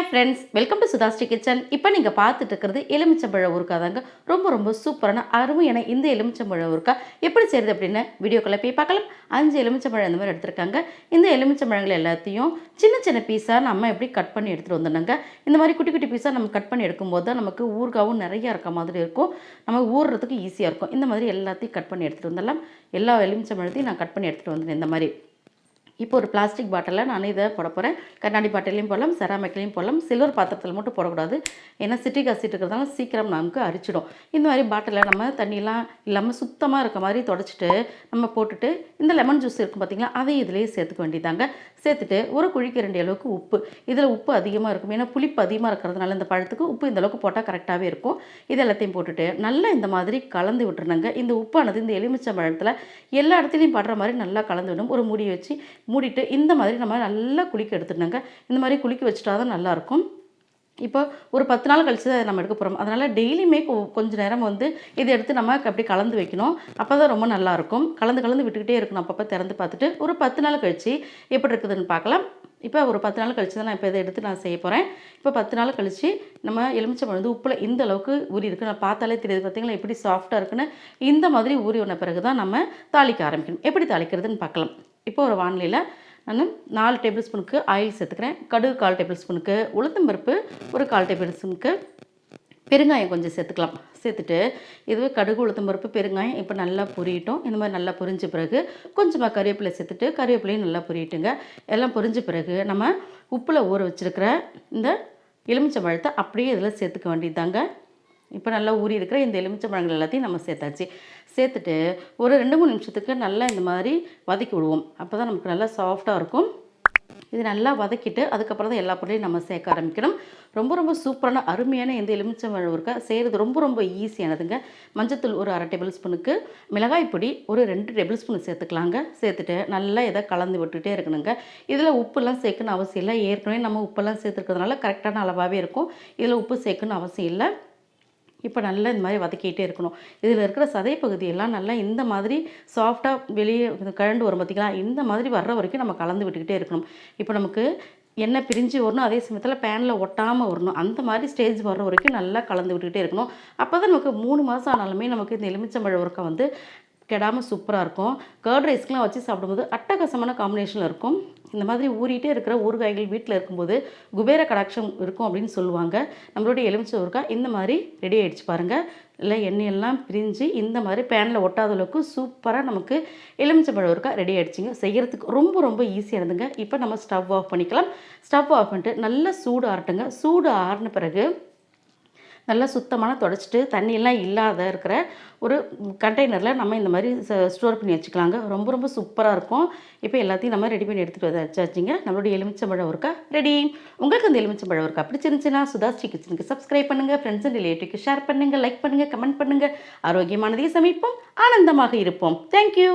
Hi friends, welcome to SudhaSri Kitchen. இப்போ நீங்கள் பார்த்துட்டு இருக்கிறது எலுமிச்சம்பழ ஊறுகாய் தாங்க. ரொம்ப சூப்பரான அருமையான இந்த எலுமிச்சம்பழ ஊறுகாய் எப்படி செய்கிறது அப்படின்னு வீடியோக்குள்ளே போய் பார்க்கலாம். 5 எலுமிச்சம்பழம் இந்த மாதிரி எடுத்துருக்காங்க. இந்த எலுமிச்சம்பழங்கள் எல்லாத்தையும் சின்ன பீஸாக நம்ம எப்படி கட் பண்ணி எடுத்துகிட்டு வந்துடணுங்க. இந்த மாதிரி குட்டி பீஸாக நம்ம கட் பண்ணி எடுக்கும்போது தான் நமக்கு ஊறுகாவும் நிறையா இருக்க மாதிரி இருக்கும். நம்ம ஊறுறதுக்கு ஈஸியாக இருக்கும். இந்த மாதிரி எல்லாத்தையும் கட் பண்ணி எடுத்துகிட்டு வந்துடலாம். எல்லா எலுமிச்சம்பழத்தையும் நான் கட் பண்ணி எடுத்துகிட்டு வந்துடுறேன். இந்த மாதிரி இப்போ ஒரு பிளாஸ்டிக் பாட்டிலில் நான் இதை போட போகிறேன். கண்ணாடி பாட்டிலையும் போடலாம், செராமிக்லையும் போடலாம். சில்வர் பாத்திரத்தில் மட்டும் போடக்கூடாது. ஏன்னா சிட்ரிக் ஆசிட் இருக்கிறதுனால சீக்கிரம் நமக்கு அரிச்சிடும். இந்த மாதிரி பாட்டிலில் நம்ம தண்ணியெலாம் இல்லாமல் சுத்தமாக இருக்க மாதிரி தொடச்சிட்டு நம்ம போட்டுட்டு இந்த லெமன் ஜூஸ் இருக்கும் பார்த்திங்களா, அதையும் இதிலேயே சேர்த்துக்க வேண்டியதாங்க. சேர்த்துட்டு ஒரு குழிக்கரண்டி அளவுக்கு உப்பு. இதில் உப்பு அதிகமாக இருக்கும். ஏன்னா புளிப்பு அதிகமாக இருக்கிறதுனால இந்த பழத்துக்கு உப்பு இந்த அளவுக்கு போட்டால் கரெக்டாகவே இருக்கும். இது எல்லாத்தையும் போட்டுட்டு நல்லா இந்த மாதிரி கலந்து விட்டுருணுங்க. இந்த உப்பானது இந்த எலுமிச்சம்பழத்தில் எல்லா இடத்துலையும் படுற மாதிரி நல்லா கலந்து விடும். ஒரு மூடி வச்சு மூடிட்டு இந்த மாதிரி நம்ம நல்லா குளிக்க எடுத்துடணுங்க. இந்த மாதிரி குளிக்க வச்சுட்டா தான் நல்லாயிருக்கும். இப்போ ஒரு 10 நாள் கழிச்சு தான் நம்ம எடுக்க போகிறோம். அதனால் டெய்லியுமே கொஞ்சம் நேரம் இதை எடுத்து நம்ம அப்படி கலந்து வைக்கணும். அப்போ தான் ரொம்ப நல்லாயிருக்கும். கலந்து விட்டுக்கிட்டே இருக்கணும். அப்பப்போ திறந்து பார்த்துட்டு ஒரு 10 நாள் கழித்து எப்படி இருக்குதுன்னு பார்க்கலாம். இப்போ ஒரு 10 நாள் கழிச்சு தான் நான் இப்போ இதை எடுத்து நான் செய்ய போகிறேன். இப்போ 10 நாள் கழித்து நம்ம எலுமிச்சம்பழம் உப்பில் இந்த அளவுக்கு ஊறி இருக்குது. நான் பார்த்தாலே தெரியுது பார்த்திங்களா எப்படி சாஃப்டாக இருக்குன்னு. இந்த மாதிரி ஊறி வந்த பிறகு தான் நம்ம தாளிக்க ஆரம்பிக்கணும். எப்படி தாளிக்கிறதுன்னு பார்க்கலாம். இப்போ ஒரு வானிலையில் நான் 4 டேபிள் ஸ்பூனுக்கு ஆயில் சேர்த்துக்கிறேன். கடுகு 1/4 டேபிள் ஸ்பூனுக்கு, உளுத்தம்பருப்பு ஒரு 1/4 டேபிள் ஸ்பூனுக்கு, பெருங்காயம் கொஞ்சம் சேர்த்துக்கலாம். சேர்த்துட்டு இதுவே கடுகு உளுத்தம்பருப்பு பெருங்காயம் இப்போ நல்லா பொரியட்டும். இந்த மாதிரி நல்லா பொரிஞ்ச பிறகு கொஞ்சமாக கருவேப்பிலை சேர்த்துட்டு கருவேப்பிலையும் நல்லா பொரியட்டுங்க. எல்லாம் பொரிஞ்ச பிறகு நம்ம உப்பில் ஊற வச்சுருக்கிற இந்த எலுமிச்சம்பழத்தை அப்படியே இதில் சேர்த்துக்க வேண்டியதாங்க. இப்போ நல்லா ஊறி இருக்கிற இந்த எலுமிச்சம்பழங்கள் எல்லாத்தையும் நம்ம சேர்த்தாச்சு. சேர்த்துட்டு ஒரு 2-3 நிமிஷத்துக்கு நல்லா இந்த மாதிரி வதக்கி விடுவோம். அப்போ தான் நமக்கு நல்லா சாஃப்டாக இருக்கும். இது நல்லா வதக்கிட்டு அதுக்கப்புறம் தான் எல்லா பொருளையும் நம்ம சேர்க்க ஆரம்பிக்கணும். ரொம்ப சூப்பரான அருமையான இந்த எலுமிச்சம்பழ ஊறுகாய் செய்கிறது ரொம்ப ஈஸியானதுங்க. மஞ்சத்தூள் ஒரு 1/2 டேபிள் ஸ்பூனுக்கு, மிளகாய் பொடி ஒரு 2 டேபிள் ஸ்பூன் சேர்த்துக்கலாங்க. சேர்த்துட்டு நல்லா இதை கலந்து விட்டுகிட்டே இருக்கணுங்க. இதில் உப்புலாம் சேர்க்கணும்னு அவசியம் இல்லை. ஏற்கனவே நம்ம உப்பெல்லாம் சேர்த்துருக்கிறதுனால கரெக்டான அளவாகவே இருக்கும். இதில் உப்பு சேர்க்கணும்னு அவசியம் இல்லை. இப்போ நல்லா இந்த மாதிரி வதக்கிட்டே இருக்கணும். இதில் இருக்கிற சதை பகுதியெல்லாம் நல்லா இந்த மாதிரி சாஃப்டாக வெளியே கழண்டு வரும் பார்த்திங்களா, இந்த மாதிரி வர்ற வரைக்கும் நம்ம கலந்து விட்டுக்கிட்டே இருக்கணும். இப்போ நமக்கு எண்ணெய் பிரிஞ்சு வரணும், அதே சமயத்தில் பேனில் ஒட்டாமல் வரணும். அந்த மாதிரி ஸ்டேஜ் வர்ற வரைக்கும் நல்லா கலந்து விட்டுக்கிட்டே இருக்கணும். அப்போ தான் நமக்கு 3 மாதம் ஆனாலுமே நமக்கு இந்த எலுமிச்சம்பழ ஊறுகாய் கெடாமல் சூப்பராக இருக்கும். கர்ட் ரைஸ்க்கெலாம் வச்சு சாப்பிடும்போது அட்டகாசமான காம்பினேஷனில் இருக்கும். இந்த மாதிரி ஊறிட்டே இருக்கிற ஊறுகாய்கள் வீட்டில் இருக்கும்போது குபேர கடாட்சம் இருக்கும் அப்படின்னு சொல்லுவாங்க. நம்மளுடைய எலுமிச்சை ஊறுகாய் இந்த மாதிரி ரெடி ஆகிடுச்சு பாருங்கள். இல்லை எண்ணெயெல்லாம் பிரிஞ்சு இந்த மாதிரி பேனில் ஒட்டாத அளவுக்கு சூப்பராக நமக்கு எலுமிச்சம்பழ ஊறுகாய் ரெடி ஆகிடுச்சிங்க. செய்கிறதுக்கு ரொம்ப ஈஸியானதுங்க. இப்போ நம்ம ஸ்டவ் ஆஃப் பண்ணிக்கலாம். ஸ்டவ் ஆஃப் பண்ணிட்டு நல்லா சூடு ஆறட்டுங்க. சூடு ஆறின பிறகு நல்லா தொடச்சிட்டு தண்ணியெல்லாம் இல்லாத இருக்கிற ஒரு கண்டெய்னரில் நம்ம இந்த மாதிரி ஸ்டோர் பண்ணி வச்சுக்கலாங்க. ரொம்ப சூப்பராக இருக்கும். இப்போ எல்லாத்தையும் நம்ம ரெடி பண்ணி எடுத்துகிட்டு வச்சாச்சுங்க. நம்மளுடைய எலுமிச்சம்பழ ஊறுகாய் ரெடி. உங்களுக்கு அந்த எலுமிச்சம்பழ ஊறுகாய் பிடிச்சிருந்துச்சுன்னா SudhaSri Kitchenக்கு சப்ஸ்கிரைப் பண்ணுங்கள், ஃப்ரெண்ட்ஸ் அண்ட் ரிலேட்டிவ்க்கு ஷேர் பண்ணுங்கள், லைக் பண்ணுங்கள், கமெண்ட் பண்ணுங்கள். ஆரோக்கியமானதை சமைப்போம், ஆனந்தமாக இருப்போம். தேங்க்யூ.